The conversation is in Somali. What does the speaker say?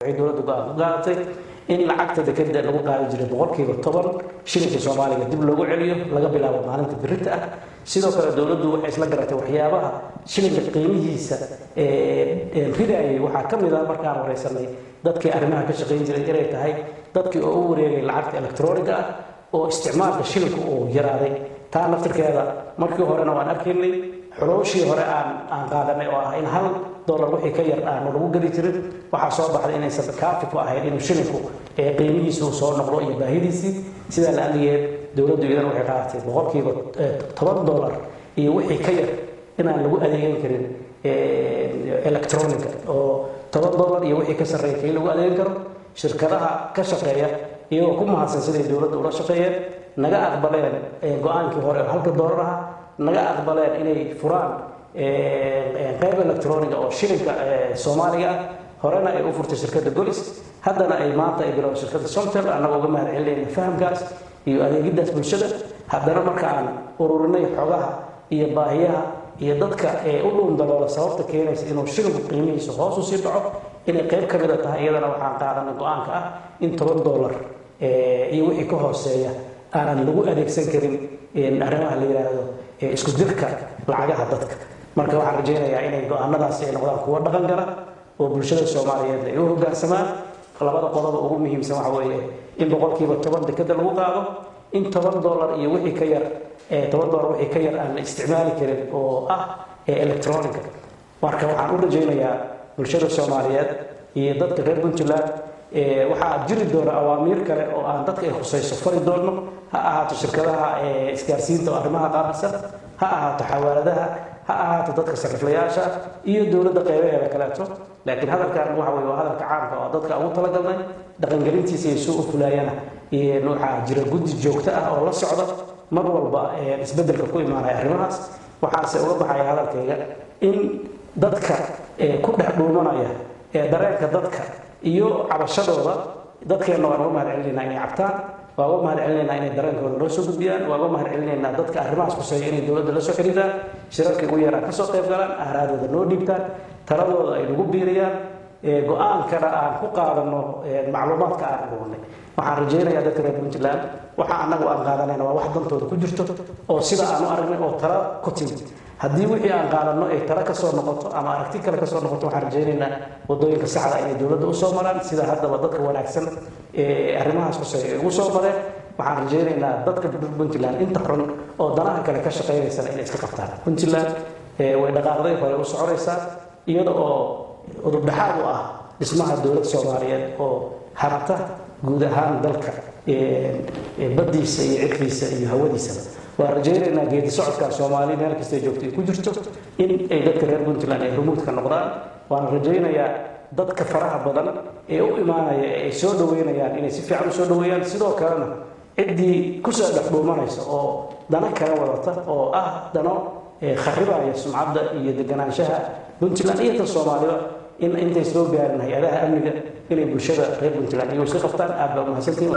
dowladdu qaadatay in lacagta dekada lagu qaadi jiray boqolkiiba 10 shilinka Soomaaliga dib loogu celiyo laga bilaabo maalinta birita ah sidoo kale dowladdu waxay isla garatay waxyaabaha shilinka qiimihiisa ridaayay waxa kamid ah markaan wareysanay dadkii arrimaha ka shaqeyn jiray inay tahay dadkii oo u wareegay lacagta elektarooniga ah oo isticmaalka shilinka uu yaraaday taa naftirkeeda markii horena waan arkaynay xulooshii hore aan qaadanay oo ah in $1 wixii ka yar aan lagu gadi jirin waxa soo baxday inay sadaqaafi ku ahayd inuu shilinku qiimihiisu soo noqdo iyo baahidiisii sida la aliyay dowladdu iyadana waxay qaadatay boqolkiiba $10 iyo wixii ka yar inaan lagu adeegan karin elektarooniga oo $10 iyo wixii ka sarreeyay lagu adeegan karo shirkadaha ka shaqeeya iyagoo ku mahadsan sidii dowladdu ula shaqeeyeen naga aqbaleen go'aankii hore $1 ah naga aqbaleen inay furaan qayb elektarooniga oo shilinka Soomaaliga horena ay u furtay shirkadda Golis haddana ay maanta ay bilowday shirkadda Somtel anagoo uga mahadcelinayna fahamkaas iyo adeegidaas bulshada haddana markaan ururinay xogaha iyo baahiyaha iyo dadka u dhuundaloola sababta keenaysa inuu shilinku qiimihiisa hoos u sii dhaco inay qayb ka mid tahay iyadana waxaan qaadanay go'aanka ah in $10 iyo wixii ka hooseeya aanan lagu adeegsan karin arrimaha la yiraahdo isku dirka lacagaha dadka marka waxaan rajaynayaa inay go'aanadaas ay noqdaan kuwa dhaqan gala oo bulshada Soomaaliyeed ay u hoggaansamaan labada qodob ugu muhiimsan waxa weeye in boqolkiiba 10 dekada lagu qaado in $10 iyo wixii ka yar $10 wixii ka yar aan la isticmaali karin oo ah elektarooniga marka waxaan u rajaynayaa bulshada Soomaaliyeed iyo dadka reer Puntland waxaa jiri doona awaamiir kale oo aan dadka ay khusayso fari doono ha ahaato shirkadaha isgaarsiinta arrimaha qaabsan ha ahaato xawaaladaha ha ahaato dadka sariflayaasha iyo dowladda qaybaheeda kaleeto laakiin hadalkan waxa weeye waa hadalka caamka oo dadka ugu talagalnay dhaqangelintiisa ay soo fulayana iyo nooca jira guddi joogto ah oo la socda mar walba isbeddelka ku imaanaya arrimahaas waxaase uga baxaya hadalkayga in dadka ku dhex dhuumanaya dareenka dadka iyo cabashadooda dadkeena waan uga mahadcelinaynaa inay cabtaan waan uga mahadcelinaynaa inay dareenkooda loo soo gudbiyaan waan uga mahadcelinaynaa dadka arrimahaas kuseeya inay dowladda la soo xiriiraan shirarkii ugu yaraan ka soo qayb galaan aaraadooda noo dhiibtaan taladooda ay nagu biiriyaan go'aankana aan ku qaadano macluumaadka aan ururinay waxaan rajaynayaa dadka reer Puntland waxa anagu aan qaadanayna waa wax dantooda ku jirto oo sida aan u aragnay oo tala ku timid haddii wixii aan qaadano ay tala ka soo noqoto ama aragti kale ka soo noqoto waxaan rajaynaynaa wadooyinka saxda ah inay dowladda u soo maraan sida haddaba dadka wanaagsan arrimahaas kuseeya ugu soo mareen waxaan rajaynaynaa dadka Puntland inta xun oo danaha kale ka shaqeynaysa inay iska qabtaan Puntland way dhaqaaqday hore u soconaysaa iyada oo udub dhaxaad u ah dhismaha dowladda Soomaaliyeed oo harata guud ahaan dalka badiisa iyo cirkiisa iyo hawadiisa waa rajaynaynaa geedi socodka Soomaaliya meel kasta ay joogto ku jirto in ay dadka reer Puntland ay hormuud ka noqdaan waan rajaynayaa dadka faraha badan ee u imaanaya ay soo dhaweynayaan inay si fiican u soo dhaweeyaan sidoo kalena cidii ku soo dhaxdhuumanaysa oo dana kala wadata oo ah dano kharibaya sumcadda iyo deganaanshaha Puntland iyo Soomaaliya in intay soo gaarin hay'adaha amniga inay bulshada reer Puntland iyo iska qabtaan aad baa mahadsantiin